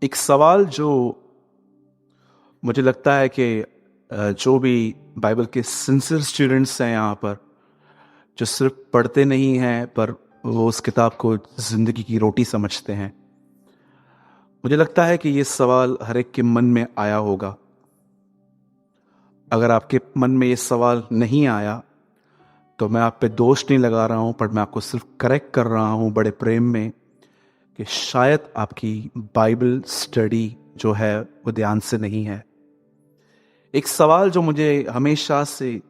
एक सवाल जो मुझे लगता है कि जो भी बाइबल के सिंसियर स्टूडेंट्स हैं यहाँ पर, जो सिर्फ पढ़ते नहीं हैं पर वो उस किताब को ज़िंदगी की रोटी समझते हैं, मुझे लगता है कि ये सवाल हर एक के मन में आया होगा। अगर आपके मन में ये सवाल नहीं आया तो मैं आप पे दोष नहीं लगा रहा हूँ, पर मैं आपको सिर्फ करेक्ट कर रहा हूँ बड़े प्रेम में कि शायद आपकी बाइबल स्टडी जो है वो ध्यान से नहीं है। एक सवाल जो मुझे हमेशा से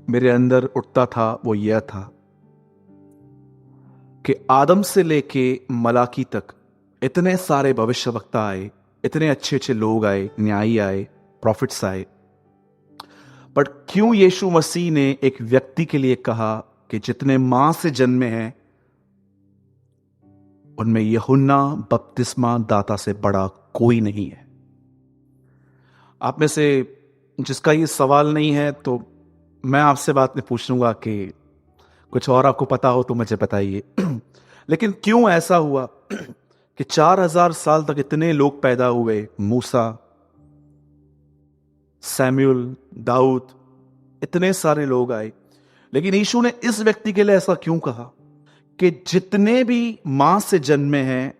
मेरे अंदर उठता था वो यह था कि आदम से लेके मलाकी तक इतने सारे भविष्यवक्ता आए, इतने अच्छे अच्छे लोग आए, न्यायी आए, प्रॉफिट्स आए, बट क्यों यीशु मसीह ने एक व्यक्ति के लिए कहा कि जितने मां से जन्मे हैं उनमें यूहन्ना बपतिस्मा दाता से बड़ा कोई नहीं है। आप में से जिसका ये सवाल नहीं है तो मैं आपसे बात में पूछूंगा कि कुछ और आपको पता हो तो मुझे बताइए। लेकिन क्यों ऐसा हुआ कि 4000 साल तक इतने लोग पैदा हुए, मूसा, सैमुअल, दाऊद, इतने सारे लोग आए, लेकिन यीशु ने इस व्यक्ति के लिए ऐसा क्यों कहा कि जितने भी मां से जन्मे हैं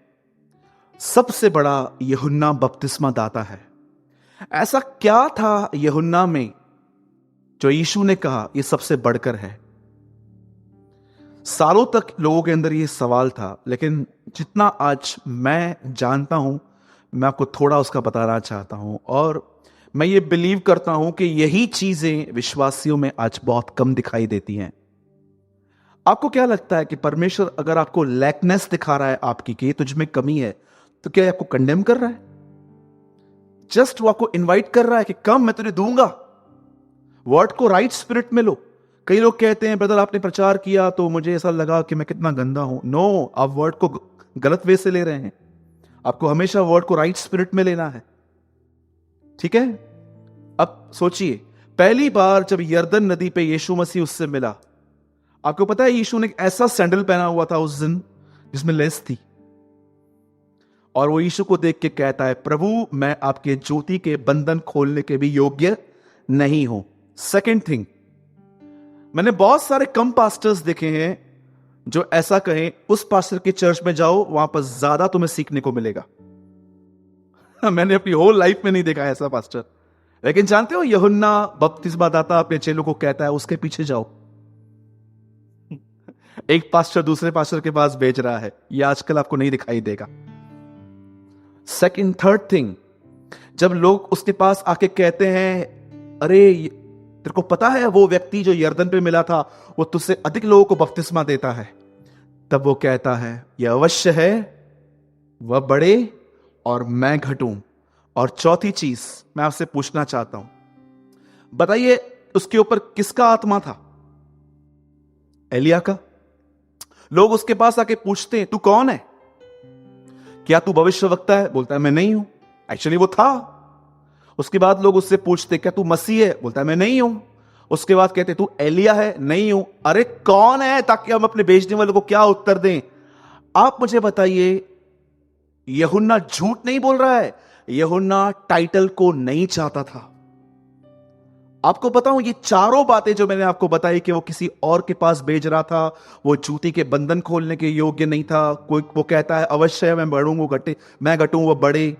सबसे बड़ा यूहन्ना बपतिस्मा दाता है। ऐसा क्या था यूहन्ना में जो यीशु ने कहा यह सबसे बढ़कर है? सालों तक लोगों के अंदर यह सवाल था, लेकिन जितना आज मैं जानता हूं मैं आपको थोड़ा उसका बताना चाहता हूं, और मैं ये बिलीव करता हूं कि यही चीजें विश्वासियों में आज बहुत कम दिखाई देती हैं। आपको क्या लगता है कि परमेश्वर अगर आपको लैकनेस दिखा रहा है आपकी कि तुझ में कमी है, तो क्या आपको कंडेम कर रहा है? जस्ट वो आपको इनवाइट कर रहा है कि कम, मैं तुझे दूंगा। वर्ड को राइट स्पिरिट में लो। कई लोग कहते हैं ब्रदर आपने प्रचार किया तो मुझे ऐसा लगा कि मैं कितना गंदा हूं। नो, आप वर्ड को गलत वे से ले रहे हैं। आपको हमेशा वर्ड को राइट स्पिरिट में लेना है, ठीक है? अब सोचिए, पहली बार जब यरदन नदी पे यीशु मसीह उससे मिला, आपको पता है यीशु ने एक ऐसा सैंडल पहना हुआ था उस दिन जिसमें लेस थी, और वो यीशु को देख के कहता है, प्रभु मैं आपके ज्योति के बंधन खोलने के भी योग्य नहीं हूं। सेकेंड थिंग, मैंने बहुत सारे कम पास्टर्स देखे हैं जो ऐसा कहें, उस पास्टर के चर्च में जाओ, वहां पर ज्यादा तुम्हें सीखने को मिलेगा। मैंने अपनी होल लाइफ में नहीं देखा ऐसा पास्टर। लेकिन जानते हो, यूहन्ना बपतिस्मा दाता अपने चेलों को कहता है उसके पीछे जाओ। एक पास्टर दूसरे पास्टर के पास भेज रहा है, यह आजकल आपको नहीं दिखाई देगा। सेकंड, थर्ड थिंग, जब लोग उसके पास आके कहते हैं, अरे तेरे को पता है वो व्यक्ति जो यरदन पे मिला था वो तुझसे अधिक लोगों को बपतिस्मा देता है, तब वो कहता है यह अवश्य है वह बढ़े और मैं घटूं। और चौथी चीज मैं आपसे पूछना चाहता हूं, बताइए उसके ऊपर किसका आत्मा था? एलिया का। लोग उसके पास आके पूछते हैं तू कौन है, क्या तू भविष्यवक्ता है? बोलता है मैं नहीं हूं। एक्चुअली वो था। उसके बाद लोग उससे पूछते क्या तू मसीह है? बोलता है मैं नहीं हूं। उसके बाद कहते तू एलिया है? नहीं हूं। अरे कौन है, ताकि हम अपने भेजने वाले को क्या उत्तर दें? आप मुझे बताइए, यूहन्ना झूठ नहीं बोल रहा है। यूहन्ना टाइटल को नहीं चाहता था। आपको बताऊं, ये चारों बातें जो मैंने आपको बताई कि वो किसी और के पास भेज रहा था, वो जूती के बंधन खोलने के योग्य नहीं था। कोई वो कहता है अवश्य है मैं बढ़ूंगा, घटे मैं घटूं वो बढ़े।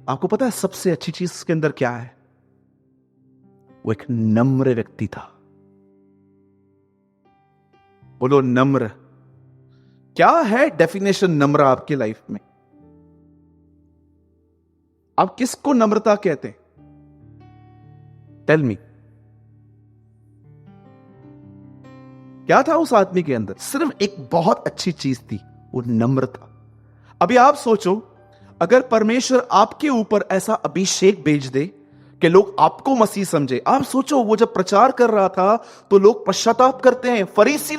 आपको पता है सबसे अच्छी चीज इसके अंदर क्या है? वो एक नम्र व्यक्ति था। बोलो नम्र। क्या है डेफिनेशन नम्र आपकी लाइफ में? आप किसको नम्रता कहते हैं? Tell me. क्या था उस आदमी के अंदर? सिर्फ एक बहुत अच्छी चीज थी, वो नम्र था। अभी आप सोचो, अगर परमेश्वर आपके ऊपर ऐसा अभिषेक भेज दे कि लोग आपको मसीह समझे। आप सोचो, वो जब प्रचार कर रहा था तो लोग पश्चाताप करते हैं। फरीसी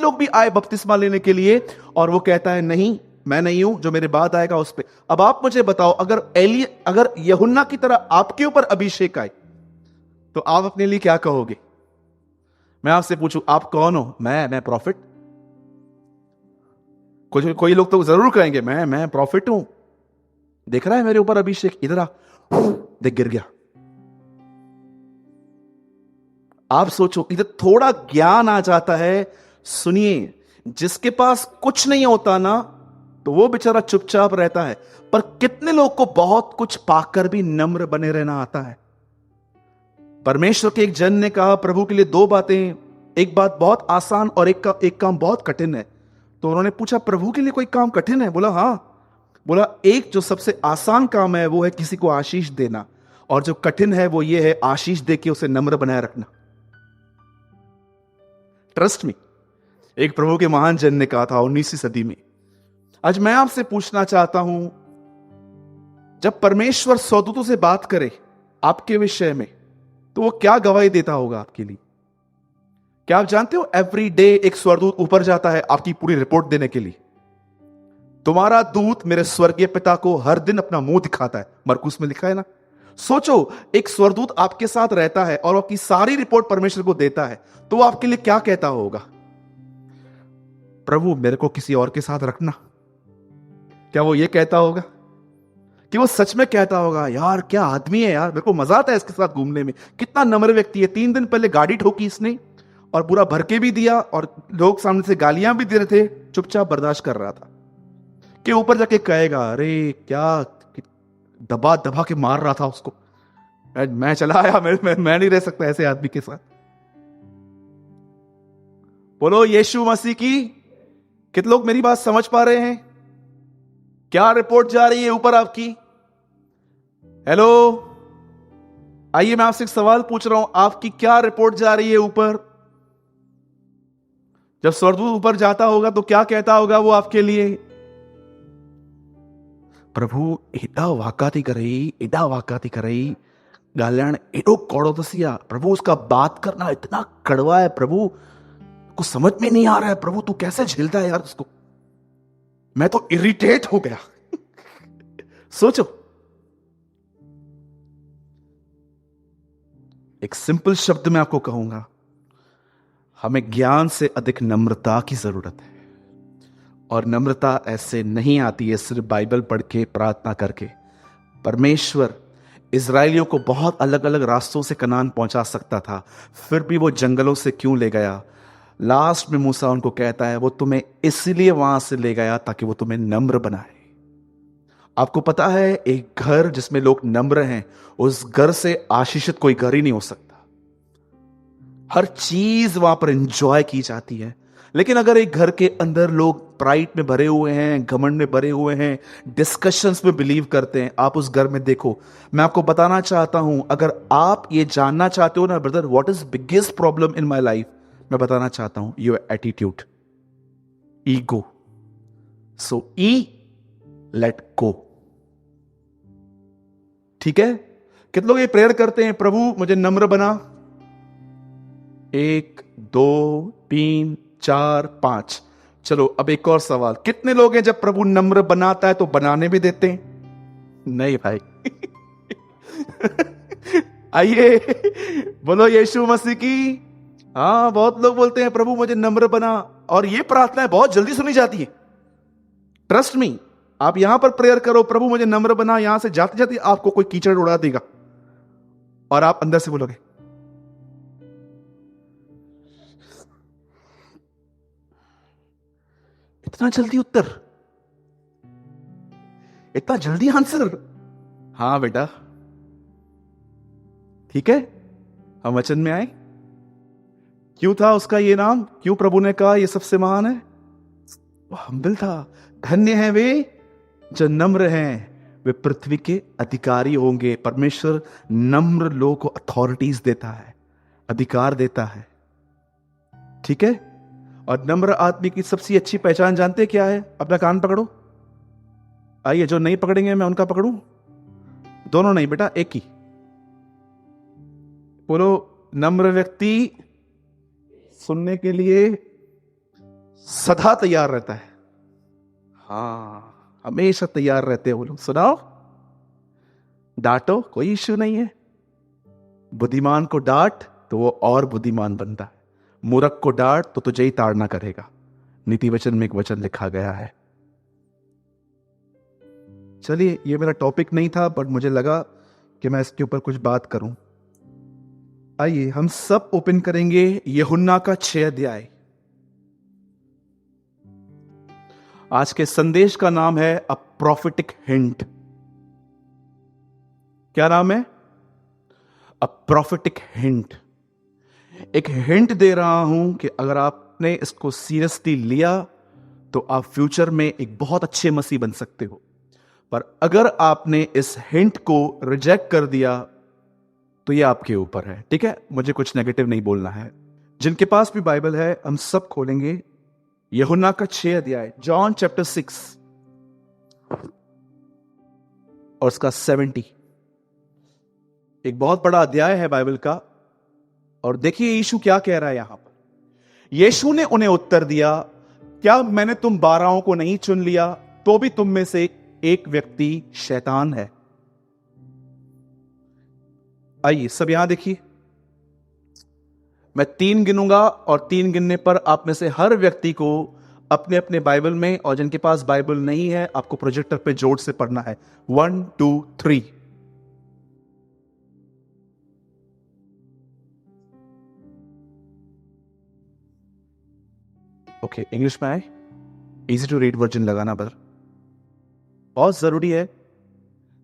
लोग भी आए बपतिस्मा लेने के लिए, और वो कहता है नहीं मैं नहीं हूं, जो मेरे बाद आएगा उस पे। अब आप मुझे बताओ, अगर यूहन्ना की तरह आपके ऊपर अभिषेक आए तो आप अपने लिए क्या कहोगे? मैं आपसे पूछूं, आप कौन हो? मैं प्रॉफिट। कोई लोग तो जरूर कहेंगे मैं प्रॉफिट हूं। देख रहा है मेरे ऊपर अभिषेक, इधर आ, देख गिर गया। आप सोचो, इधर थोड़ा ज्ञान आ जाता है। सुनिए, जिसके पास कुछ नहीं होता ना, तो वो बेचारा चुपचाप रहता है, पर कितने लोग को बहुत कुछ पाकर भी नम्र बने रहना आता है। परमेश्वर के एक जन ने कहा प्रभु के लिए दो बातें, एक बात बहुत आसान और एक काम बहुत कठिन है। तो उन्होंने पूछा प्रभु के लिए कोई काम कठिन है? बोला हाँ। बोला एक जो सबसे आसान काम है वो है किसी को आशीष देना, और जो कठिन है वो ये है आशीष देके उसे नम्र बनाए रखना। ट्रस्ट मी, एक प्रभु के महान जन ने कहा था 19वीं सदी में। आज मैं आपसे पूछना चाहता हूं, जब परमेश्वर स्वर्गदूतों से बात करे आपके विषय में, तो वो क्या गवाही देता होगा आपके लिए? क्या आप जानते हो एवरी डे एक स्वर्गदूत ऊपर जाता है आपकी पूरी रिपोर्ट देने के लिए। तुम्हारा दूत मेरे स्वर्गीय पिता को हर दिन अपना मुंह दिखाता है, मरकुस में लिखा है ना। सोचो, एक स्वर्गदूत आपके साथ रहता है और आपकी सारी रिपोर्ट परमेश्वर को देता है, तो वो आपके लिए क्या कहता होगा? प्रभु मेरे को किसी और के साथ रखना। क्या वो ये कहता होगा? कि वो सच में कहता होगा यार क्या आदमी है यार, मेरे को मजा आता है इसके साथ घूमने में, कितना नम्र व्यक्ति है। 3 दिन पहले गाड़ी ठोकी इसने और पूरा भर के भी दिया, और लोग सामने से गालियां भी दे रहे थे, चुपचाप बर्दाश्त कर रहा था। कि ऊपर जाके कहेगा अरे क्या दबा दबा के मार रहा था उसको, मैं चला आया, मैं नहीं रह सकता ऐसे आदमी के साथ। बोलो यीशु मसीह की। कितने लोग मेरी बात समझ पा रहे हैं? क्या रिपोर्ट जा रही है ऊपर आपकी? हेलो, आइए मैं आपसे एक सवाल पूछ रहा हूं, आपकी क्या रिपोर्ट जा रही है ऊपर? जब स्वर्गदूत ऊपर जाता होगा तो क्या कहता होगा वो आपके लिए? प्रभु एडा वाकाती करई गाल्याण एडो कौड़ो दसिया। प्रभु उसका बात करना इतना कड़वा है, प्रभु कुछ समझ में नहीं आ रहा है, प्रभु तू कैसे झेलता है यार उसको, मैं तो इरिटेट हो गया। सोचो, एक सिंपल शब्द में आपको कहूंगा, हमें ज्ञान से अधिक नम्रता की जरूरत है। और नम्रता ऐसे नहीं आती है सिर्फ बाइबल पढ़ के प्रार्थना करके। परमेश्वर इजराइलियों को बहुत अलग अलग रास्तों से कनान पहुंचा सकता था, फिर भी वो जंगलों से क्यों ले गया? लास्ट में मूसा उनको कहता है वो तुम्हें इसलिए वहां से ले गया ताकि वो तुम्हें नम्र बनाए। आपको पता है, एक घर जिसमें लोग नम्र हैं, उस घर से आशीषित कोई घर ही नहीं हो सकता। हर चीज वहां पर एंजॉय की जाती है। लेकिन अगर एक घर के अंदर लोग प्राइड में भरे हुए हैं, घमंड में भरे हुए हैं, डिस्कशंस में बिलीव करते हैं, आप उस घर में देखो। मैं आपको बताना चाहता हूं, अगर आप ये जानना चाहते हो ना brother, what is biggest problem in my life, मैं बताना चाहता हूं, your attitude, ego. So let go. ठीक है? कितने लोग ये प्रेयर करते हैं, प्रभु मुझे नम्र बना? 1 2 3 4 5। चलो अब एक और सवाल, कितने लोग हैं जब प्रभु नम्र बनाता है तो बनाने भी देते हैं? नहीं भाई। आइए बोलो यीशु मसीह की। हाँ, बहुत लोग बोलते हैं प्रभु मुझे नम्र बना, और ये प्रार्थनाएं बहुत जल्दी सुनी जाती है। ट्रस्ट मी, आप यहां पर प्रेयर करो प्रभु मुझे नम्र बना, यहां से जाते जाते आपको कोई कीचड़ उड़ा देगा और आप अंदर से बोलोगे इतना जल्दी उत्तर, इतना जल्दी आंसर। हाँ बेटा, ठीक है, हम वचन में आए। क्यों था उसका ये नाम? क्यों प्रभु ने कहा ये सबसे महान है? वो हम्बल था। धन्य है वे जो नम्र हैं, वे पृथ्वी के अधिकारी होंगे। परमेश्वर नम्र लोगों को अथॉरिटीज देता है, अधिकार देता है। ठीक है? और नम्र आदमी की सबसे अच्छी पहचान जानते क्या है? अपना कान पकड़ो। आइए, जो नहीं पकड़ेंगे मैं उनका पकड़ूं? दोनों नहीं बेटा, एक ही। बोलो, नम्र व्यक्ति सुनने के लिए सदा तैयार रहता है। हाँ, हमेशा तैयार रहते हैं वो लोग। सुनाओ, डांटो, कोई इश्यू नहीं है। बुद्धिमान को डांट तो वो और बुद्धिमान बनता है, मूर्ख को डांट तो तुझे ही ताड़ना करेगा। नीति वचन में एक वचन लिखा गया है। चलिए, ये मेरा टॉपिक नहीं था, बट मुझे लगा कि मैं इसके ऊपर कुछ बात करूं। आइए हम सब ओपन करेंगे यूहन्ना का 6 अध्याय। आज के संदेश का नाम है अ प्रॉफिटिक हिंट। क्या नाम है? अ प्रॉफिटिक हिंट। एक हिंट दे रहा हूं कि अगर आपने इसको सीरियसली लिया तो आप फ्यूचर में एक बहुत अच्छे मसीह बन सकते हो, पर अगर आपने इस हिंट को रिजेक्ट कर दिया तो ये आपके ऊपर है। ठीक है, मुझे कुछ नेगेटिव नहीं बोलना है। जिनके पास भी बाइबल है हम सब खोलेंगे यूहन्ना का 6 अध्याय, जॉन चैप्टर 6 और उसका 70। एक बहुत बड़ा अध्याय है बाइबल का। और देखिए यीशु क्या कह रहा है यहां पर। यीशु ने उन्हें उत्तर दिया, क्या मैंने तुम 12 को नहीं चुन लिया? तो भी तुम में से एक व्यक्ति शैतान है। आइए सब यहां देखिए, मैं 3 गिनूंगा और 3 गिनने पर आप में से हर व्यक्ति को अपने अपने बाइबल में, और जिनके पास बाइबल नहीं है आपको प्रोजेक्टर पे जोर से पढ़ना है। 1 2 3। ओके, इंग्लिश में आए, इजी टू रीड वर्जन लगाना पर बहुत जरूरी है।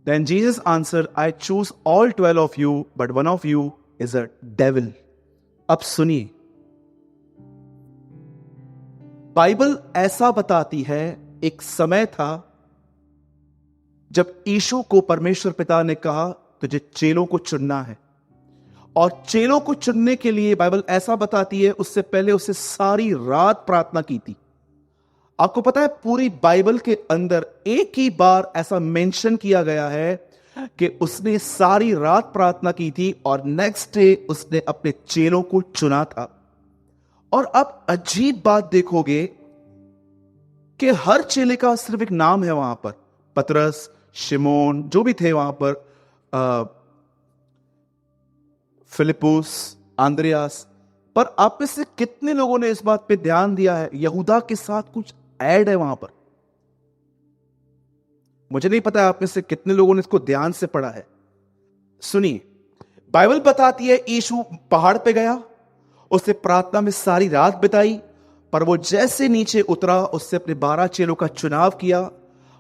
Then Jesus answered, I choose all 12 of you, but one of you is a devil. अब सुनिए, बाइबल ऐसा बताती है एक समय था जब यीशु को परमेश्वर पिता ने कहा तुझे चेलों को चुनना है, और चेलों को चुनने के लिए बाइबल ऐसा बताती है उससे पहले उसे सारी रात प्रार्थना की थी। आपको पता है पूरी बाइबल के अंदर एक ही बार ऐसा मेंशन किया गया है कि उसने सारी रात प्रार्थना की थी और नेक्स्ट डे उसने अपने चेलों को चुना था। और अब अजीब बात देखोगे कि हर चेले का सिर्फ एक नाम है वहां पर, पतरस, शिमोन, जो भी थे वहां पर, फिलिपुस, आंद्रियास। पर आप में से कितने लोगों ने इस बात पे ध्यान दिया है यहूदा के साथ कुछ ऐड है वहां पर? मुझे नहीं पता आप में से कितने लोगों ने इसको ध्यान से पढ़ा है। सुनिए, बाइबल बताती है यीशु पहाड़ पे गया, उसने प्रार्थना में सारी रात बिताई, पर वो जैसे नीचे उतरा उससे अपने 12 चेलों का चुनाव किया।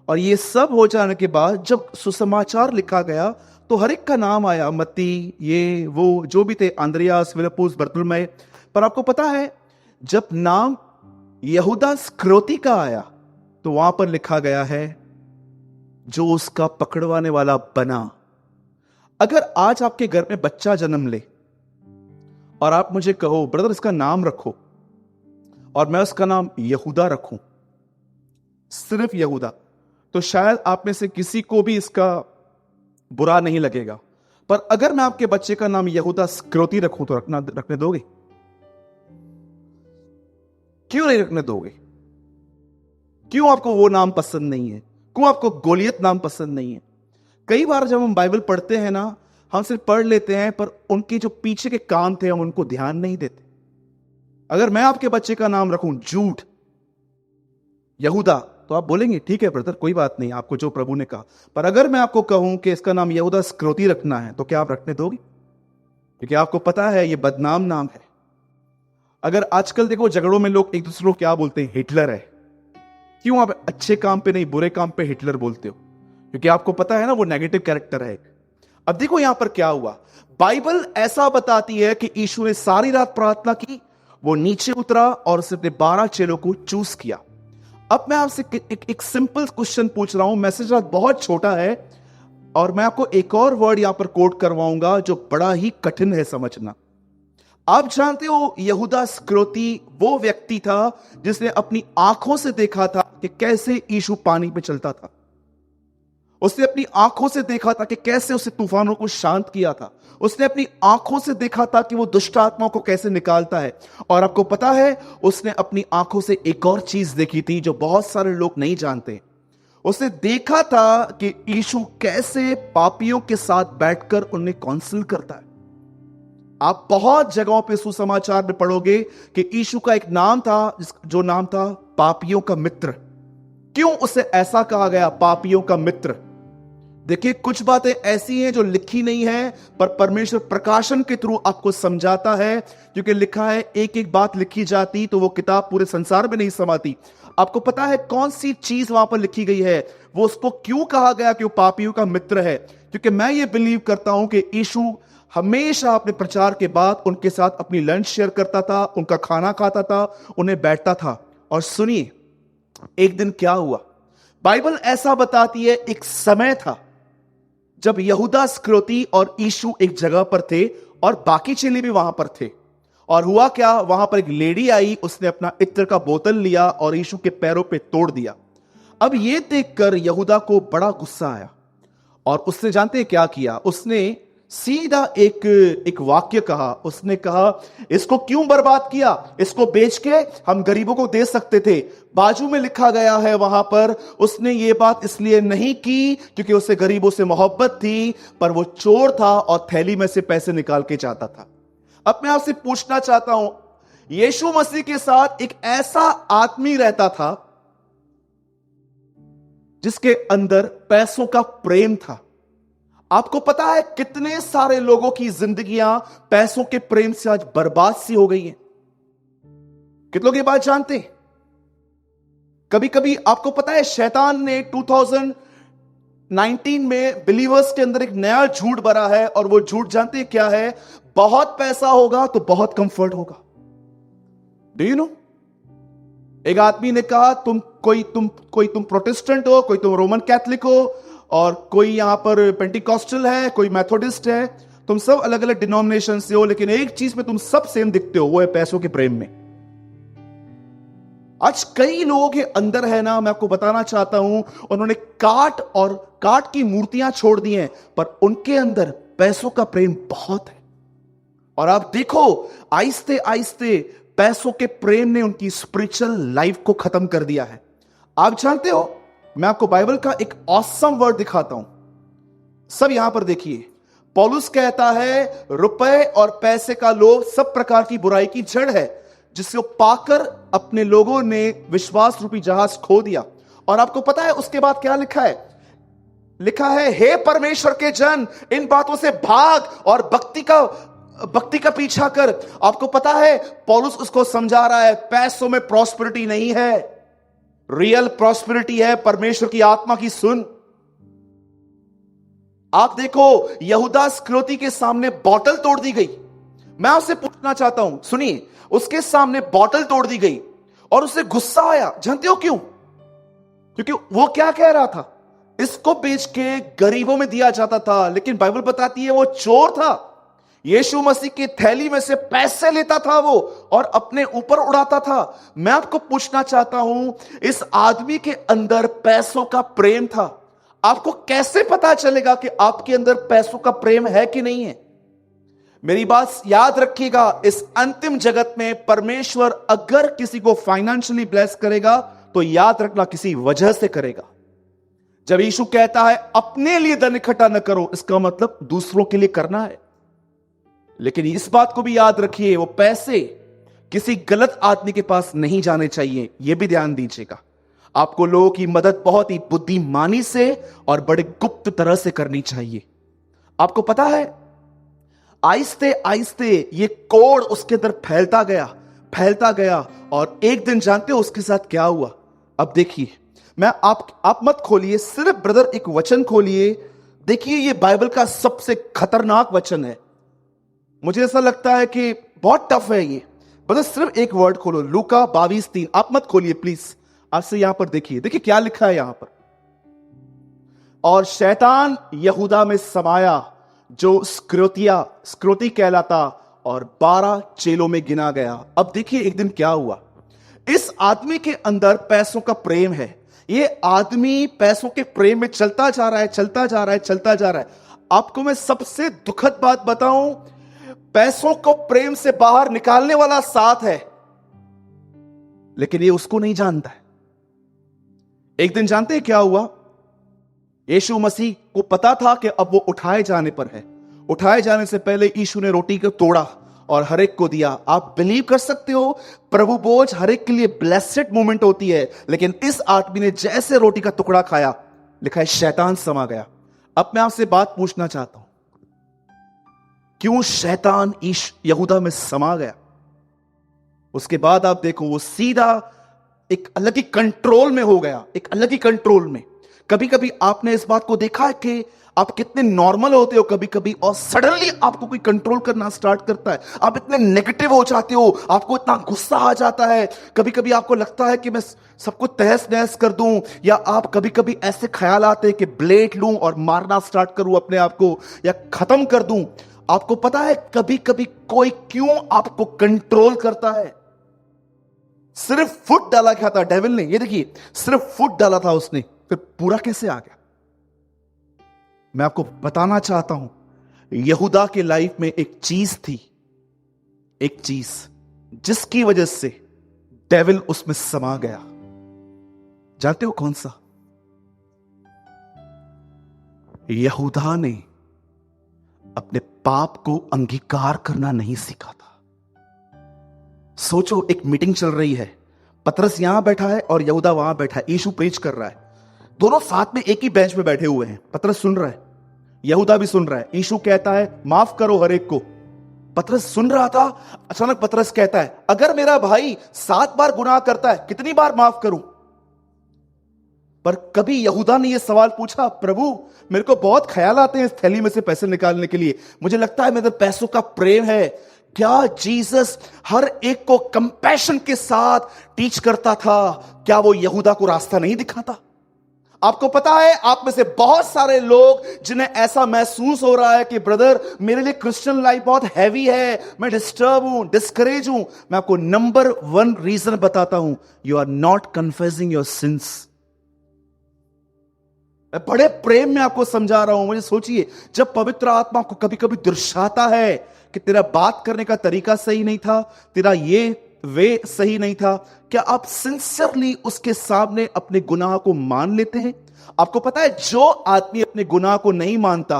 और ये सब हो जाने के बाद जब सुसमाचार लिखा गया तो हर एक का नाम आया, मत्ती, ये वो जो भी थे, अंद्रियास, फिलिपुस, बरतुल्मै। पर आपको पता है जब नाम यहूदा स्क्रोती का आया तो वहां पर लिखा गया है जो उसका पकड़वाने वाला बना। अगर आज आपके घर में बच्चा जन्म ले और आप मुझे कहो ब्रदर इसका नाम रखो, और मैं उसका नाम यहूदा रखूं, सिर्फ यहूदा, तो शायद आप में से किसी को भी इसका बुरा नहीं लगेगा। पर अगर मैं आपके बच्चे का नाम यहूदा स्क्रोती रखूं तो रखने दोगे? क्यों नहीं रखने दोगे? क्यों आपको वो नाम पसंद नहीं है? क्यों आपको गोलियत नाम पसंद नहीं है? कई बार जब हम बाइबल पढ़ते हैं ना, हम सिर्फ पढ़ लेते हैं पर उनके जो पीछे के काम थे हम उनको ध्यान नहीं देते। अगर मैं आपके बच्चे का नाम रखूं झूठ यहूदा, तो आप बोलेंगे ठीक है ब्रदर कोई बात नहीं, आपको जो प्रभु ने कहा। पर अगर मैं आपको कहूं कि इसका नाम यहूदा स्क्रोती रखना है तो क्या आप रखने दोगे? क्योंकि आपको पता है ये बदनाम नाम है। अगर आजकल देखो झगड़ों में लोग एक दूसरे को क्या बोलते हैं, हिटलर है। क्यों आप अच्छे काम पे नहीं बुरे काम पे हिटलर बोलते हो? क्योंकि आपको पता है ना वो नेगेटिव कैरेक्टर है। अब देखो यहां पर क्या हुआ, बाइबल ऐसा बताती है कि यीशु ने सारी रात प्रार्थना की, वो नीचे उतरा और उसने अपने 12 चेलों को चूज किया। अब मैं आपसे एक सिंपल क्वेश्चन पूछ रहा हूं, मैसेज आज बहुत छोटा है और मैं आपको एक और वर्ड यहां पर कोट करवाऊंगा जो बड़ा ही कठिन है समझना। आप जानते हो यहूदा स्क्रोती वो व्यक्ति था जिसने अपनी आंखों से देखा था कि कैसे यीशु पानी पे चलता था। उसने अपनी आंखों से देखा था कि कैसे उसने तूफानों को शांत किया था। उसने अपनी आंखों से देखा था कि वो दुष्ट आत्माओं को कैसे निकालता है। और आपको पता है उसने अपनी आंखों से एक और चीज देखी थी जो बहुत सारे लोग नहीं जानते। उसने देखा था कि यीशु कैसे पापियों के साथ बैठकर उन्हें काउंसिल करता है। आप बहुत जगहों पे सुसमाचार में पढ़ोगे कि यीशु का एक नाम था जो नाम था पापियों का मित्र। क्यों उसे ऐसा कहा गया पापियों का मित्र? देखिए, कुछ बातें ऐसी हैं जो लिखी नहीं है, पर परमेश्वर प्रकाशन के थ्रू आपको समझाता है, क्योंकि लिखा है एक एक बात लिखी जाती तो वो किताब पूरे संसार में नहीं समाती। आपको पता है कौन सी चीज वहां पर लिखी गई है, वो उसको क्यों कहा गया कि वो पापियों का मित्र है? क्योंकि मैं ये बिलीव करता हूं कि यीशु हमेशा अपने प्रचार के बाद उनके साथ अपनी लंच शेयर करता था, उनका खाना खाता था, उन्हें बैठता था। और सुनिए, एक दिन क्या हुआ, बाइबल ऐसा बताती है, एक समय था जब यहूदा इस्करियोती और यीशु एक जगह पर थे और बाकी चेले भी वहां पर थे। और हुआ क्या, वहां पर एक लेडी आई, उसने अपना इत्र का बोतल लिया और यीशु के पैरों पे तोड़ दिया। अब यह देखकर यहूदा को बड़ा गुस्सा आया और उसने, जानते हैं क्या किया? उसने सीधा एक वाक्य कहा। उसने कहा, इसको क्यों बर्बाद किया? इसको बेच के हम गरीबों को दे सकते थे। बाजू में लिखा गया है वहां पर, उसने ये बात इसलिए नहीं की क्योंकि उसे गरीबों से मोहब्बत थी, पर वो चोर था और थैली में से पैसे निकाल के जाता था। अब मैं आपसे पूछना चाहता हूं, यीशु मसीह के साथ एक ऐसा आदमी रहता था जिसके अंदर पैसों का प्रेम था। आपको पता है कितने सारे लोगों की जिंदगियां पैसों के प्रेम से आज बर्बाद सी हो गई हैं? कितने लोग ये बात जानते हैं? कभी कभी आपको पता है शैतान ने 2019 में बिलीवर्स के अंदर एक नया झूठ भरा है, और वो झूठ जानते हैं क्या है? बहुत पैसा होगा तो बहुत कंफर्ट होगा। Do you know? एक आदमी ने कहा, तुम प्रोटेस्टेंट हो, कोई तुम रोमन कैथलिक हो, और कोई यहां पर पेंटिकॉस्टल है, कोई मेथोडिस्ट है, तुम सब अलग अलग डिनोमिनेशन से हो, लेकिन एक चीज में तुम सब सेम दिखते हो, वो है पैसों के प्रेम में। आज कई लोगों के अंदर है ना, मैं आपको बताना चाहता हूं, उन्होंने काट की मूर्तियां छोड़ दी हैं, पर उनके अंदर पैसों का प्रेम बहुत है। और आप देखो, आहिस्ते आहिस्ते पैसों के प्रेम ने उनकी स्पिरिचुअल लाइफ को खत्म कर दिया है। आप जानते हो, मैं आपको बाइबल का एक ऑसम वर्ड दिखाता हूं। सब यहां पर देखिए, पौलुस कहता है, रुपए और पैसे का लोभ सब प्रकार की बुराई की जड़ है, जिसको पाकर अपने लोगों ने विश्वास रूपी जहाज खो दिया। और आपको पता है उसके बाद क्या लिखा है? लिखा है, हे परमेश्वर के जन, इन बातों से भाग और भक्ति का पीछा कर। आपको पता है पौलुस उसको समझा रहा है, पैसों में प्रॉस्पेरिटी नहीं है, रियल प्रॉस्पेरिटी है परमेश्वर की आत्मा की। सुन, आप देखो, यहूदा इस्करियोती के सामने बॉटल तोड़ दी गई। मैं आपसे पूछना चाहता हूं, सुनिए, उसके सामने बॉटल तोड़ दी गई और उसे गुस्सा आया। जानते हो क्यों? क्योंकि वो क्या कह रहा था? इसको बेच के गरीबों में दिया जाता था, लेकिन बाइबल बताती है वो चोर था। यीशु मसीह की थैली में से पैसे लेता था वो और अपने ऊपर उड़ाता था। मैं आपको पूछना चाहता हूं, इस आदमी के अंदर पैसों का प्रेम था। आपको कैसे पता चलेगा कि आपके अंदर पैसों का प्रेम है कि नहीं है? मेरी बात याद रखिएगा, इस अंतिम जगत में परमेश्वर अगर किसी को फाइनेंशियली ब्लेस करेगा तो याद रखना किसी वजह से करेगा। जब यीशु कहता है अपने लिए धन इकट्ठा न करो, इसका मतलब दूसरों के लिए करना है। लेकिन इस बात को भी याद रखिए, वो पैसे किसी गलत आदमी के पास नहीं जाने चाहिए, यह भी ध्यान दीजिएगा। आपको लोगों की मदद बहुत ही बुद्धिमानी से और बड़े गुप्त तरह से करनी चाहिए। आपको पता है, आहिस्ते आहिस्ते ये कोड उसके अंदर फैलता गया और एक दिन जानते हो उसके साथ क्या हुआ? अब देखिए, मैं आप मत खोलिए, सिर्फ ब्रदर एक वचन खोलिए। देखिए, ये बाइबल का सबसे खतरनाक वचन है। मुझे ऐसा लगता है कि बहुत टफ है ये। ब्रदर सिर्फ एक वर्ड खोलो, लूका 22:3। आप मत खोलिए प्लीज, आपसे यहां पर देखिए क्या लिखा है यहां पर। और शैतान यहूदा में समाया, जो स्क्रोती कहलाता, और 12 चेलों में गिना गया। अब देखिए एक दिन क्या हुआ, इस आदमी के अंदर पैसों का प्रेम है। ये आदमी पैसों के प्रेम में चलता जा रहा है। आपको मैं सबसे दुखद बात बताऊं, पैसों को प्रेम से बाहर निकालने वाला साथ है, लेकिन ये उसको नहीं जानता है। एक दिन जानते हैं क्या हुआ? यीशु मसीह को पता था कि अब वो उठाए जाने पर है। उठाए जाने से पहले यीशु ने रोटी को तोड़ा और हर एक को दिया। आप बिलीव कर सकते हो, प्रभु भोज हर एक के लिए ब्लेस्ड मोमेंट होती है, लेकिन इस आदमी ने जैसे रोटी का टुकड़ा खाया, लिखा है शैतान समा गया। अब मैं आपसे बात पूछना चाहता हूं, क्यों शैतान यहूदा में समा गया? उसके बाद आप देखो वो सीधा एक अलग ही कंट्रोल में हो गया, एक अलग ही कंट्रोल में। कभी कभी आपने इस बात को देखा है कि आप कितने नॉर्मल होते हो कभी कभी, और सडनली आपको कोई कंट्रोल करना स्टार्ट करता है। आप इतने नेगेटिव हो जाते हो, आपको इतना गुस्सा आ जाता है, कभी कभी आपको लगता है कि मैं सबको तहस नहस कर दूं, या आप कभी कभी ऐसे ख्याल आते हैं कि ब्लेड लूं और मारना स्टार्ट करूं अपने आप को, या खत्म कर दूं। आपको पता है कभी कभी कोई क्यों आपको कंट्रोल करता है? सिर्फ फुट डाला क्या था डेविल ने, ये देखिए, सिर्फ फुट डाला था उसने, फिर पूरा कैसे आ गया? मैं आपको बताना चाहता हूं, यहूदा के लाइफ में एक चीज थी, एक चीज जिसकी वजह से डेविल उसमें समा गया। जानते हो कौन सा? यहूदा ने अपने पाप को अंगीकार करना नहीं सीखा था। सोचो, एक मीटिंग चल रही है, पतरस यहां बैठा है और यहूदा वहां बैठा है, यीशु प्रीच कर रहा है, दोनों साथ में एक ही बेंच पे बैठे हुए हैं। पतरस सुन रहा है, यहूदा भी सुन रहा है। यीशु कहता है माफ करो हर एक को। पतरस सुन रहा था, अचानक पतरस कहता है अगर मेरा भाई 7 बार गुनाह करता है, कितनी बार माफ करूं? पर कभी यहूदा ने यह सवाल पूछा, प्रभु मेरे को बहुत ख्याल आते हैं इस थैली में से पैसे निकालने के लिए, मुझे लगता है मेरे पैसों का प्रेम है। क्या जीसस हर एक को कंपैशन के साथ टीच करता था? क्या वो यहूदा को रास्ता नहीं दिखाता? आपको पता है, आप में से बहुत सारे लोग जिन्हें ऐसा महसूस हो रहा है कि ब्रदर मेरे लिए क्रिश्चियन लाइफ बहुत हैवी है, मैं डिस्टर्ब हूं, डिस्करेज हूं। मैं आपको नंबर 1 रीजन बताता हूं, you are not confessing your sins. मैं बड़े प्रेम में आपको समझा रहा हूं। मुझे सोचिए, जब पवित्र आत्मा को कभी कभी दर्शाता है कि तेरा बात करने का तरीका सही नहीं था, तेरा ये वे सही नहीं था, क्या आप सिंसियरली उसके सामने अपने गुनाह को मान लेते हैं? आपको पता है, जो आदमी अपने गुनाह को नहीं मानता,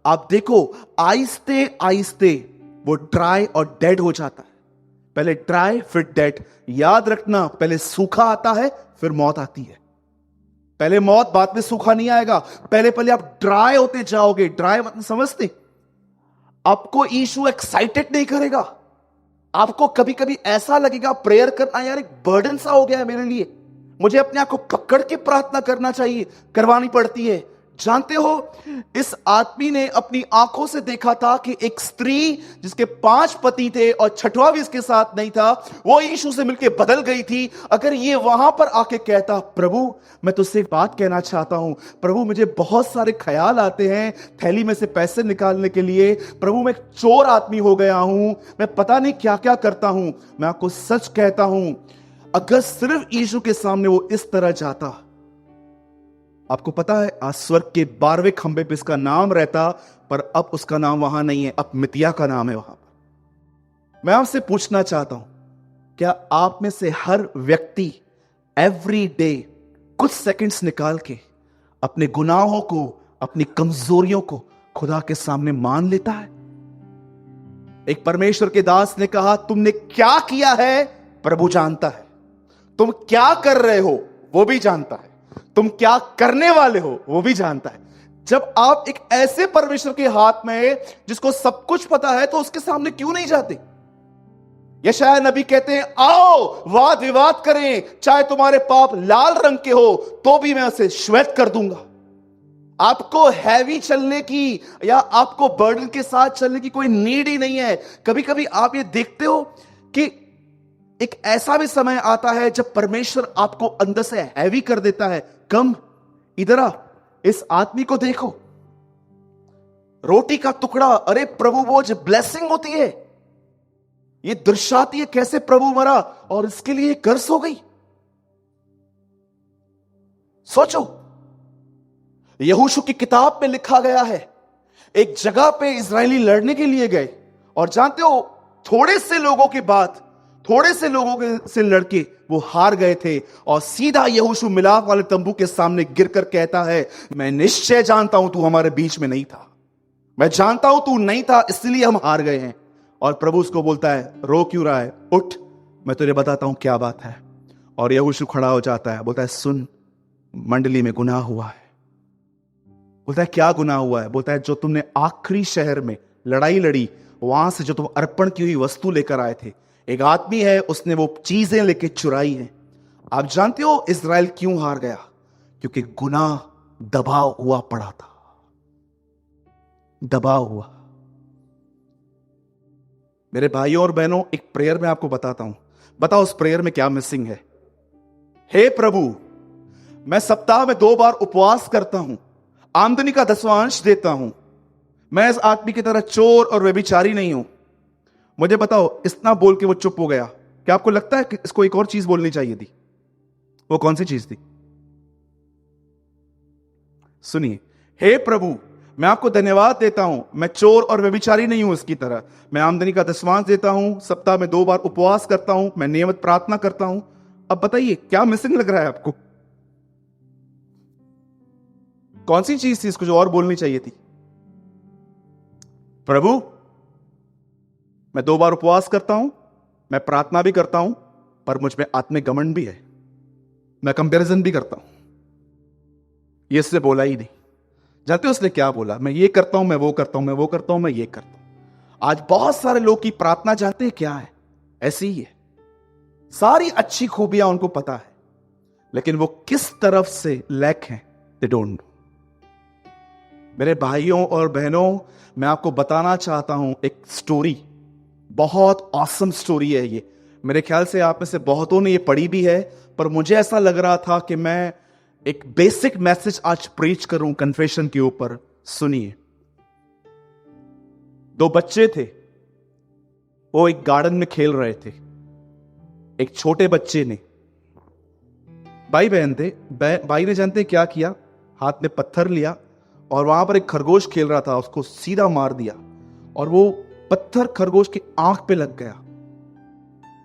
आप देखो आहिस्ते आहिस्ते वो ड्राई और डेड हो जाता है। पहले ड्राई फिर डेड। याद रखना, पहले सूखा आता है फिर मौत आती है। पहले मौत, बाद में सूखा नहीं आएगा। पहले पहले आप ड्राई होते जाओगे। ड्राई मतलब समझते? आपको यीशु एक्साइटेड नहीं करेगा। आपको कभी कभी ऐसा लगेगा प्रेयर करना यार एक बर्डन सा हो गया है मेरे लिए, मुझे अपने आप को पकड़ के प्रार्थना करना चाहिए, करवानी पड़ती है। जानते हो, इस आदमी ने अपनी आंखों से देखा था कि एक स्त्री जिसके 5 पति थे और 6वां भी इसके साथ नहीं था, वो यीशु से मिलकर बदल गई थी। अगर ये वहां पर आके कहता, प्रभु मैं तुझसे एक बात कहना चाहता हूं, प्रभु मुझे बहुत सारे ख्याल आते हैं थैली में से पैसे निकालने के लिए, प्रभु मैं एक चोर आदमी हो गया हूं, मैं पता नहीं क्या क्या करता हूं, मैं आपको सच कहता हूं, अगर सिर्फ यीशु के सामने वो इस तरह जाता, आपको पता है आज स्वर्ग के 12वें खंबे पे इसका नाम रहता, पर अब उसका नाम वहां नहीं है, अब मितिया का नाम है वहां पर। मैं आपसे पूछना चाहता हूं, क्या आप में से हर व्यक्ति एवरी डे कुछ सेकंड्स निकाल के अपने गुनाहों को, अपनी कमजोरियों को खुदा के सामने मान लेता है? एक परमेश्वर के दास ने कहा, तुमने क्या किया है प्रभु जानता है, तुम क्या कर रहे हो वो भी जानता है, तुम क्या करने वाले हो वो भी जानता है। जब आप एक ऐसे परमेश्वर के हाथ में जिसको सब कुछ पता है, तो उसके सामने क्यों नहीं जाते? यशायाह नबी कहते हैं, आओ वाद विवाद करें, चाहे तुम्हारे पाप लाल रंग के हो तो भी मैं उसे श्वेत कर दूंगा। आपको हैवी चलने की या आपको बर्डन के साथ चलने की कोई नीड ही नहीं है। कभी कभी आप ये देखते हो कि एक ऐसा भी समय आता है जब परमेश्वर आपको अंदर से हैवी कर देता है। कम इधर आ, इस आदमी को देखो, रोटी का टुकड़ा, अरे प्रभु वो जो ब्लेसिंग होती है, ये दर्शाती है कैसे प्रभु मरा और इसके लिए कर्ज हो गई। सोचो, यहोशू की किताब में लिखा गया है, एक जगह पे इजरायली लड़ने के लिए गए, और जानते हो थोड़े से लोगों के बाद, थोड़े से लोगों से लड़के वो हार गए थे, और सीधा यहोशू मिलाप वाले तंबू के सामने गिरकर कहता है, मैं निश्चय जानता हूं तू हमारे बीच में नहीं था, मैं जानता हूं तू नहीं था, इसलिए हम हार गए हैं। और प्रभु उसको बोलता है, रो क्यों रहा है, उठ, मैं तुझे बताता हूं क्या बात है। और यहोशू खड़ा हो जाता है, बोलता है, सुन, मंडली में गुनाह हुआ है, बोलता है क्या गुनाह हुआ है? बोलता है जो तुमने आखिरी शहर में लड़ाई लड़ी, वहां से जो तुम अर्पण की हुई वस्तु लेकर आए थे, एक आदमी है उसने वो चीजें लेके चुराई हैं। आप जानते हो इज़राइल क्यों हार गया? क्योंकि गुनाह दबाव हुआ पड़ा था, दबाव हुआ। मेरे भाइयों और बहनों, एक प्रेयर में आपको बताता हूं, बताओ उस प्रेयर में क्या मिसिंग है। हे प्रभु, मैं सप्ताह में 2 बार उपवास करता हूं, आमदनी का 10वां अंश देता हूं, मैं इस आदमी की तरह चोर और व्यभिचारी नहीं हूं। मुझे बताओ, इतना बोल के वो चुप हो गया। क्या आपको लगता है कि इसको एक और चीज बोलनी चाहिए थी? वो कौन सी चीज थी? सुनिए, हे प्रभु, मैं आपको धन्यवाद देता हूं, मैं चोर और व्यभिचारी नहीं हूं इसकी तरह, मैं आमदनी का 10वां देता हूं, सप्ताह में 2 बार उपवास करता हूं, मैं नियमित प्रार्थना करता हूं। अब बताइए क्या मिसिंग लग रहा है आपको? कौन सी चीज थी इसको जो और बोलनी चाहिए थी? प्रभु, मैं 2 बार उपवास करता हूं, मैं प्रार्थना भी करता हूं, पर मुझ में आत्मिक घमंड भी है, मैं कंपैरिजन भी करता हूं। ये इसने बोला ही नहीं। जानते हो उसने क्या बोला? मैं ये करता हूं, मैं वो करता हूं, मैं वो करता हूं, मैं ये करता हूं। आज बहुत सारे लोग की प्रार्थना जानते हैं क्या है? ऐसी ही है। सारी अच्छी खूबियां उनको पता है, लेकिन वो किस तरफ से लैक हैं, दे डोंट नो। मेरे भाइयों और बहनों, मैं आपको बताना चाहता हूं एक स्टोरी, बहुत ऑसम स्टोरी है ये। मेरे ख्याल से आप में से बहुतों ने ये पढ़ी भी है, पर मुझे ऐसा लग रहा था कि मैं एक बेसिक मैसेज आज प्रीच करूं कन्फेशन के ऊपर। सुनिए, 2 बच्चे थे, वो एक गार्डन में खेल रहे थे। एक छोटे बच्चे ने, भाई बहन थे, भाई ने जानते क्या किया? हाथ में पत्थर लिया और वहां पर एक खरगोश खेल रहा था, उसको सीधा मार दिया और वो पत्थर खरगोश की आंख पे लग गया।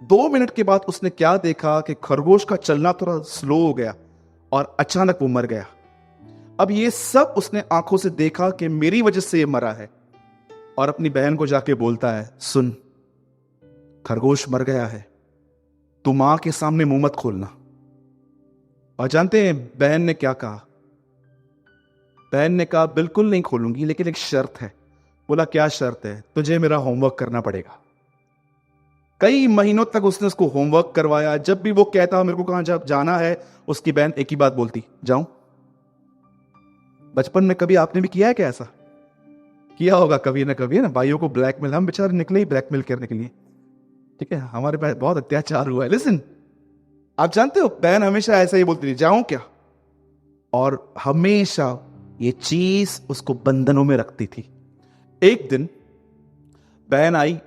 2 मिनट के बाद उसने क्या देखा कि खरगोश का चलना थोड़ा स्लो हो गया और अचानक वो मर गया। अब ये सब उसने आंखों से देखा कि मेरी वजह से ये मरा है, और अपनी बहन को जाके बोलता है, सुन, खरगोश मर गया है, तू मां के सामने मुंह मत खोलना। और जानते हैं बहन ने क्या कहा? बहन ने कहा, बिल्कुल नहीं खोलूंगी, लेकिन एक शर्त है। बोला, क्या शर्त है? तुझे मेरा होमवर्क करना पड़ेगा। कई महीनों तक उसने उसको होमवर्क करवाया। जब भी वो कहता मेरे को कहां जाना है, उसकी बहन एक ही बात बोलती, जाऊं। बचपन में कभी आपने भी किया है क्या? ऐसा किया होगा कभी ना कभी, है ना? भाइयों को ब्लैकमेल, हम बेचारे निकले ही ब्लैकमेल करने के लिए, ठीक है? हमारे पास बहुत अत्याचार हुआ है। लिसन, आप जानते हो बहन हमेशा ऐसा ही बोलती थी, जाऊं क्या? और हमेशा ये चीज उसको बंधनों में रखती थी। एक दिन बहन आई,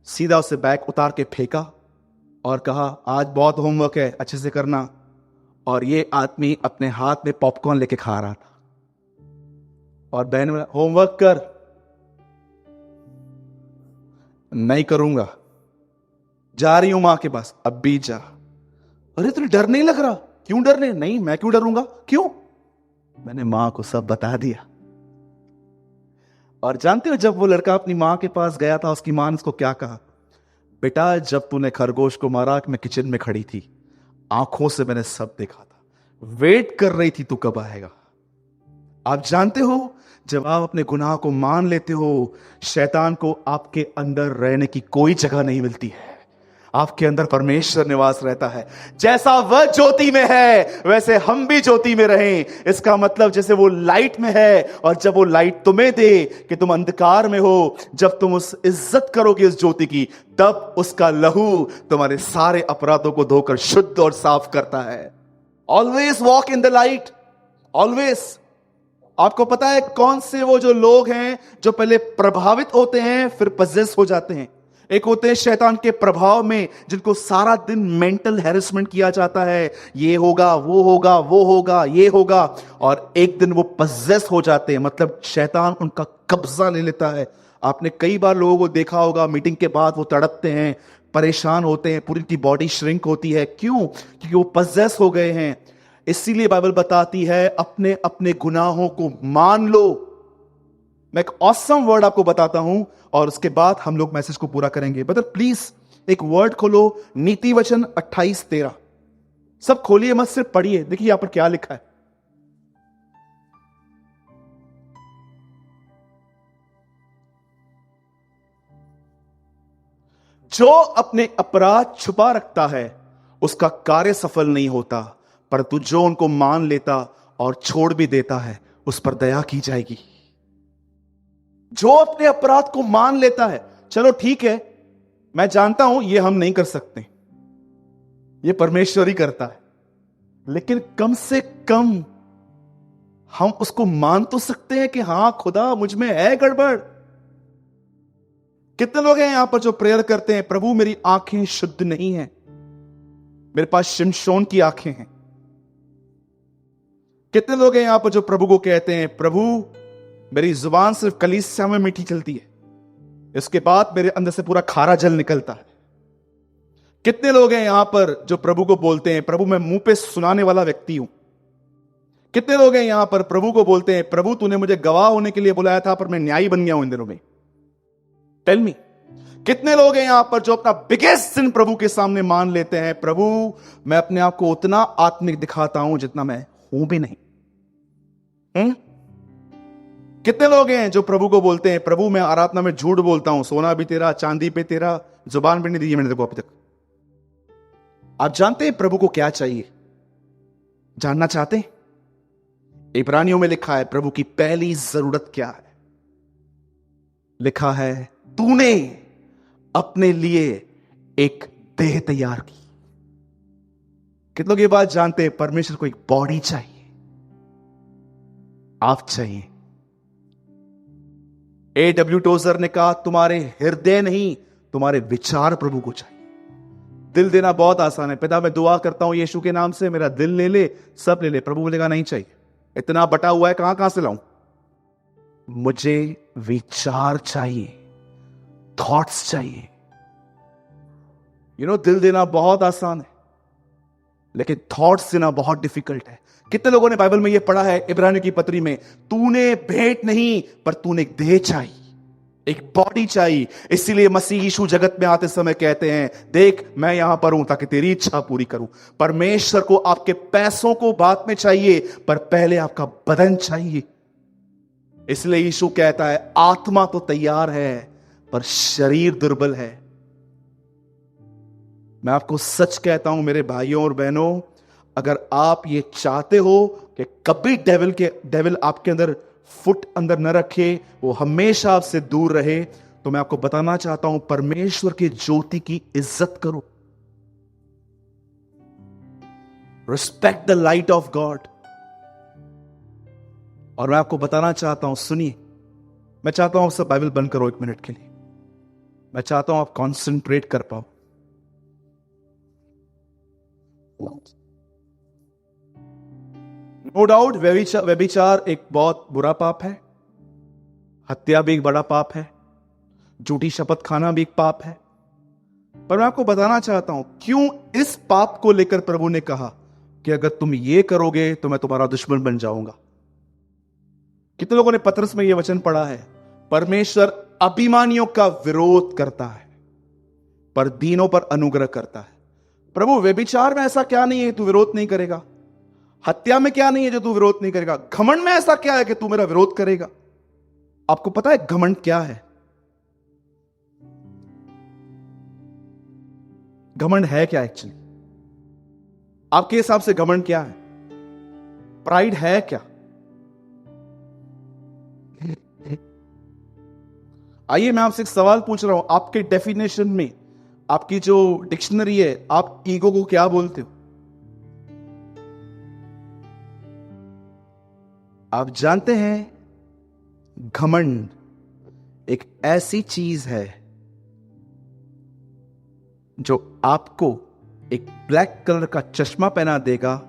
सीधा उसे बैग उतार के फेंका और कहा, आज बहुत होमवर्क है, अच्छे से करना। और ये आदमी अपने हाथ में पॉपकॉर्न लेके खा रहा था और बहन बोला, होमवर्क कर। नहीं करूंगा, जा रही हूं मां के पास, अब भी जा। अरे तुझे डर नहीं लग रहा? क्यों डरने? नहीं, मैं क्यों डरूंगा? क्यों? मैंने मां को सब बता दिया। और जानते हो जब वो लड़का अपनी मां के पास गया था, उसकी मां ने उसको क्या कहा? बेटा, जब तूने खरगोश को मारा, मैं किचन में खड़ी थी, आंखों से मैंने सब देखा था, वेट कर रही थी तू कब आएगा। आप जानते हो, जब आप अपने गुनाह को मान लेते हो, शैतान को आपके अंदर रहने की कोई जगह नहीं मिलती है। आपके अंदर परमेश्वर निवास रहता है। जैसा वह ज्योति में है, वैसे हम भी ज्योति में रहें। इसका मतलब जैसे वो लाइट में है, और जब वो लाइट तुम्हें दे कि तुम अंधकार में हो, जब तुम उस इज्जत करोगे उस ज्योति की, तब उसका लहू तुम्हारे सारे अपराधों को धोकर शुद्ध और साफ करता है। Always walk in the light, always. आपको पता है कौन से वो जो लोग हैं जो पहले प्रभावित होते हैं फिर पजेस हो जाते हैं? एक होते हैं शैतान के प्रभाव में, जिनको सारा दिन मेंटल हैरेसमेंट किया जाता है, ये होगा, वो होगा, वो होगा, ये होगा, और एक दिन वो पजेस हो जाते हैं, मतलब शैतान उनका कब्जा ले लेता है। आपने कई बार लोगों को देखा होगा, मीटिंग के बाद वो तड़पते हैं, परेशान होते हैं, पूरी उनकी बॉडी श्रिंक होती है। क्यों? क्योंकि वो पजेस हो गए हैं। इसीलिए बाइबल बताती है, अपने अपने गुनाहों को मान लो। मैं एक ऑसम वर्ड आपको बताता हूं और उसके बाद हम लोग मैसेज को पूरा करेंगे। ब्रदर प्लीज एक वर्ड खोलो, नीति वचन 28:13। सब खोलिए मत, सिर्फ पढ़िए। देखिए यहां पर क्या लिखा है। जो अपने अपराध छुपा रखता है उसका कार्य सफल नहीं होता, परंतु जो उनको मान लेता और छोड़ भी देता है उस पर दया की जाएगी। जो अपने अपराध को मान लेता है, चलो ठीक है, मैं जानता हूं ये हम नहीं कर सकते, ये परमेश्वर ही करता है, लेकिन कम से कम हम उसको मान तो सकते हैं कि हां खुदा मुझ में है गड़बड़। कितने लोग हैं यहां पर जो प्रेयर करते हैं, प्रभु मेरी आंखें शुद्ध नहीं है, मेरे पास शिमशोन की आंखें हैं। कितने लोग हैं यहां पर जो प्रभु को कहते हैं, प्रभु मेरी जुबान सिर्फ कलीसिया में मीठी चलती है, इसके बाद मेरे अंदर से पूरा खारा जल निकलता है। कितने लोग हैं यहां पर जो प्रभु को बोलते हैं, प्रभु मैं मुंह पे सुनाने वाला व्यक्ति हूं। कितने लोग हैं यहां पर प्रभु को बोलते हैं, प्रभु तूने मुझे गवाह होने के लिए बुलाया था पर मैं न्यायी बन गया हूं इन दिनों में। टेल मी, कितने लोग हैं यहां पर जो अपना बिगेस्ट सिन प्रभु के सामने मान लेते हैं, प्रभु मैं अपने आप को उतना आत्मिक दिखाता हूं जितना मैं हूं भी नहीं। कितने लोग हैं जो प्रभु को बोलते हैं, प्रभु मैं आराधना में झूठ बोलता हूं, सोना भी तेरा, चांदी पे तेरा, जुबान भी नहीं दी मैंने तेरे को अभी तक। आप जानते हैं प्रभु को क्या चाहिए? जानना चाहते हैं? इब्रानियों में लिखा है प्रभु की पहली जरूरत क्या है? लिखा है तूने अपने लिए एक देह तैयार की। कितने लोग ये बात जानते हैं? परमेश्वर को एक बॉडी चाहिए, आप चाहिए। A.W. टोजर ने कहा तुम्हारे हृदय नहीं, तुम्हारे विचार प्रभु को चाहिए। दिल देना बहुत आसान है, पिता मैं दुआ करता हूं यीशु के नाम से मेरा दिल ले ले, सब ले ले। प्रभु बोलेगा नहीं चाहिए, इतना बटा हुआ है कहां से लाऊं? मुझे विचार चाहिए, थॉट्स चाहिए। दिल देना बहुत आसान है, लेकिन थॉट्स देना बहुत डिफिकल्ट है। कितने लोगों ने बाइबल में यह पढ़ा है, इब्रानियों की पत्री में, तूने भेंट नहीं पर तूने एक देह चाहिए, एक बॉडी चाहिए। इसीलिए मसीह यीशु जगत में आते समय कहते हैं, देख मैं यहां पर हूं ताकि तेरी इच्छा पूरी करूं। परमेश्वर को आपके पैसों को बाद में चाहिए, पर पहले आपका बदन चाहिए। इसलिए यीशु कहता है आत्मा तो तैयार है पर शरीर दुर्बल है। मैं आपको सच कहता हूं मेरे भाइयों और बहनों, अगर आप ये चाहते हो कि कभी डेविल आपके अंदर फुट अंदर न रखे, वो हमेशा आपसे दूर रहे, तो मैं आपको बताना चाहता हूं परमेश्वर की ज्योति की इज्जत करो। Respect the light of God. और मैं आपको बताना चाहता हूं, सुनिए, मैं चाहता हूं सब बाइबल बंद करो 1 मिनट के लिए। मैं चाहता हूं आप कॉन्सेंट्रेट कर पाओ। नो डाउट व्यभिचार एक बहुत बुरा पाप है, हत्या भी एक बड़ा पाप है, झूठी शपथ खाना भी एक पाप है। पर मैं आपको बताना चाहता हूं क्यों इस पाप को लेकर प्रभु ने कहा कि अगर तुम ये करोगे तो मैं तुम्हारा दुश्मन बन जाऊंगा। कितने लोगों ने पतरस में यह वचन पढ़ा है, परमेश्वर अभिमानियों का विरोध करता है पर दीनों पर अनुग्रह करता है। प्रभु व्यभिचार में ऐसा क्या नहीं है तू विरोध नहीं करेगा? हत्या में क्या नहीं है जो तू विरोध नहीं करेगा? घमंड में ऐसा क्या है कि तू मेरा विरोध करेगा? आपको पता है घमंड क्या है? घमंड है क्या एक्चुअली? आपके हिसाब से घमंड क्या है? प्राइड है क्या? आइए मैं आपसे एक सवाल पूछ रहा हूं, आपके डेफिनेशन में, आपकी जो डिक्शनरी है, आप ईगो को क्या बोलते हो? आप जानते हैं घमंड एक ऐसी चीज है जो आपको एक ब्लैक कलर का चश्मा पहना देगा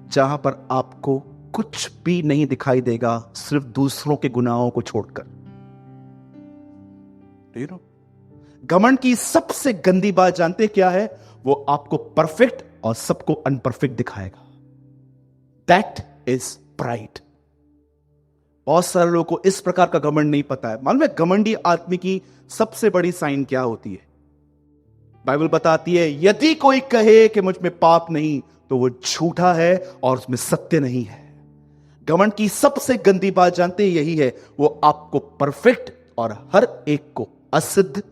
जहां पर आपको कुछ भी नहीं दिखाई देगा सिर्फ दूसरों के गुनाहों को छोड़कर। घमंड की सबसे गंदी बात जानते क्या है? वो आपको परफेक्ट और सबको अनपरफेक्ट दिखाएगा। That is pride. बहुत सारे लोगों को इस प्रकार का घमंड नहीं पता है। मालूम है घमंडी आदमी की सबसे बड़ी साइन क्या होती है? बाइबल बताती है यदि कोई कहे कि मुझ में पाप नहीं तो वो झूठा है और उसमें सत्य नहीं है। घमंड की सबसे गंदी बात जानते हैं यही है, वो आपको परफेक्ट और हर एक को असिद्ध,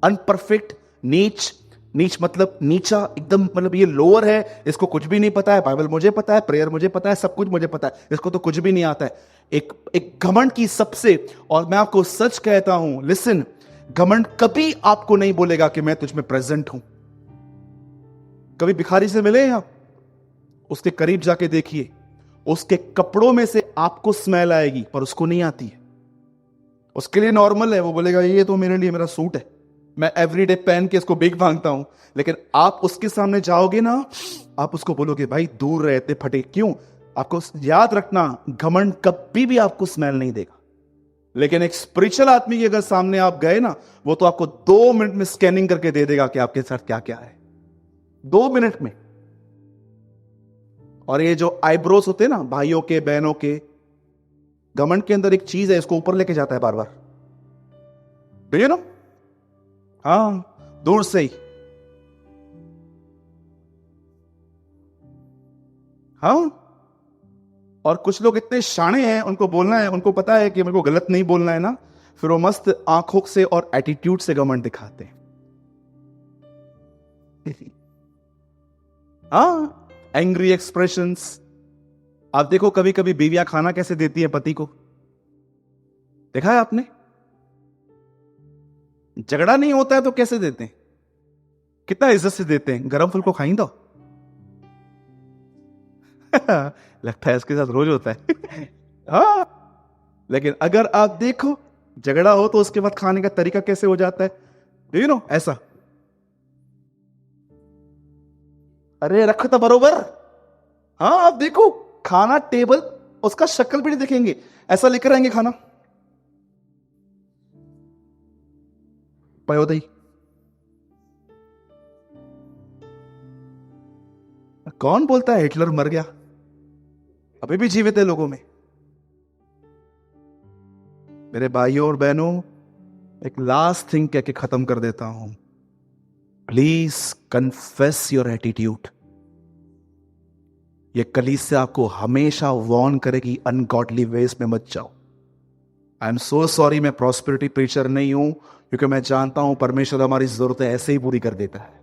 अनपरफेक्ट, नीच, नीच मतलब नीचा, एकदम मतलब ये लोअर है, इसको कुछ भी नहीं पता है, बाइबल मुझे पता है, प्रेयर मुझे पता है, सब कुछ मुझे पता है, इसको तो कुछ भी नहीं आता है। एक एक घमंड की सबसे, और मैं आपको सच कहता हूं, लिसन, घमंड कभी आपको नहीं बोलेगा कि मैं तुझ में प्रेजेंट हूं। कभी भिखारी से मिले हैं आप, उसके करीब जाके देखिए, उसके कपड़ों में से आपको स्मेल आएगी पर उसको नहीं आती है। उसके लिए नॉर्मल है, वो बोलेगा ये तो मेरे लिए मेरा सूट है, मैं एवरीडे पहन के इसको बिग मांगता हूं। लेकिन आप उसके सामने जाओगे ना, आप उसको बोलोगे भाई दूर रहते फटे क्यों। आपको याद रखना, घमंड कभी भी आपको स्मेल नहीं देगा। लेकिन एक स्पिरिचुअल आदमी के अगर सामने आप गए ना, वो तो आपको 2 मिनट में स्कैनिंग करके दे देगा कि आपके साथ क्या क्या है, 2 मिनट में। और ये जो आईब्रोस होते हैं ना भाइयों के बहनों के, घमंड के अंदर एक चीज है, इसको ऊपर लेके जाता है बार बार, डू यू नो? हाँ, दूर से ही। हाँ, और कुछ लोग इतने शाणे हैं, उनको बोलना है, उनको पता है कि मेरे को गलत नहीं बोलना है ना, फिर वो मस्त आंखों से और एटीट्यूड से घमंड दिखाते हैं। हाँ, एंग्री एक्सप्रेशंस। आप देखो कभी कभी बीवियां खाना कैसे देती है पति को, देखा है आपने? झगड़ा नहीं होता है तो कैसे देते हैं, कितना इज्जत से देते हैं, गरम फुल को खाई दो। लगता है इसके साथ रोज होता है। हाँ, लेकिन अगर आप देखो झगड़ा हो तो उसके बाद खाने का तरीका कैसे हो जाता है, डू यू नो? ऐसा, अरे रखो तो बरोबर। हाँ, आप देखो खाना टेबल, उसका शक्ल भी नहीं देखेंगे, ऐसा लेकर आएंगे खाना, पयोदही। कौन बोलता है हिटलर मर गया? अभी भी जीवित है लोगों में। मेरे भाइयों और बहनों, एक लास्ट थिंग कह के खत्म कर देता हूं। Please confess your attitude. ये कलीसिया आपको हमेशा वार्न करेगी, अनगॉडली वेज में मत जाओ। आई एम सो सॉरी, मैं प्रॉस्पेरिटी प्रीचर नहीं हूं, क्योंकि मैं जानता हूं परमेश्वर हमारी जरूरतें ऐसे ही पूरी कर देता है।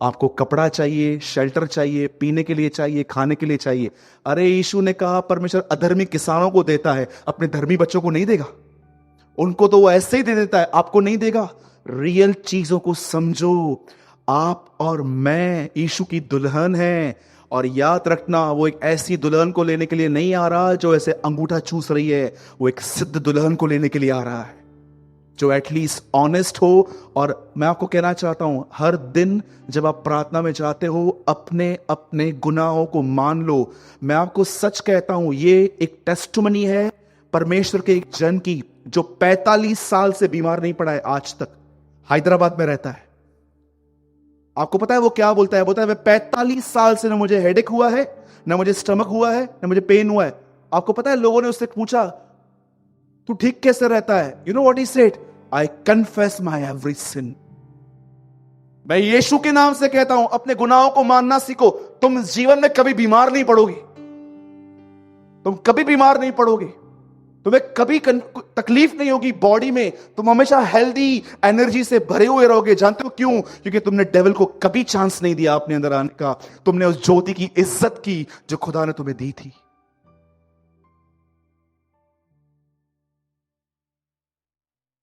आपको कपड़ा चाहिए, शेल्टर चाहिए, पीने के लिए चाहिए, खाने के लिए चाहिए। अरे यीशु ने कहा परमेश्वर अधर्मी किसानों को देता है, अपने धर्मी बच्चों को नहीं देगा? उनको तो वो ऐसे ही दे देता है, आपको नहीं देगा? रियल चीजों को समझो। आप और मैं यीशु की दुल्हन हैं, और याद रखना वो एक ऐसी दुल्हन को लेने के लिए नहीं आ रहा जो ऐसे अंगूठा चूस रही है, वो एक सिद्ध दुल्हन को लेने के लिए आ रहा है जो एटलीस्ट ऑनेस्ट हो। और मैं आपको कहना चाहता हूं, हर दिन जब आप प्रार्थना में जाते हो, अपने अपने गुनाहों को मान लो। मैं आपको सच कहता हूं, ये एक टेस्टिमनी है परमेश्वर के एक जन की, जो 45 साल से बीमार नहीं पड़ा है आज तक, हैदराबाद में रहता है। आपको पता है वो क्या बोलता है? बोलता है 45 साल से ना मुझे हेडेक हुआ है, ना मुझे स्टमक हुआ है, ना मुझे पेन हुआ है। आपको पता है लोगों ने उससे पूछा तू ठीक कैसे रहता है? You know what he said? I confess my every sin. मैं यीशु के नाम से कहता हूं, अपने गुनाहों को मानना सीखो। तुम जीवन में कभी बीमार नहीं पड़ोगे, तुम कभी बीमार नहीं पड़ोगे, तुम्हें कभी तकलीफ नहीं होगी बॉडी में, तुम हमेशा हेल्दी एनर्जी से भरे हुए रहोगे। जानते हो क्यों? क्योंकि तुमने डेविल को कभी चांस नहीं दिया अपने अंदर आने का। तुमने उस ज्योति की इज्जत की जो खुदा ने तुम्हें दी थी।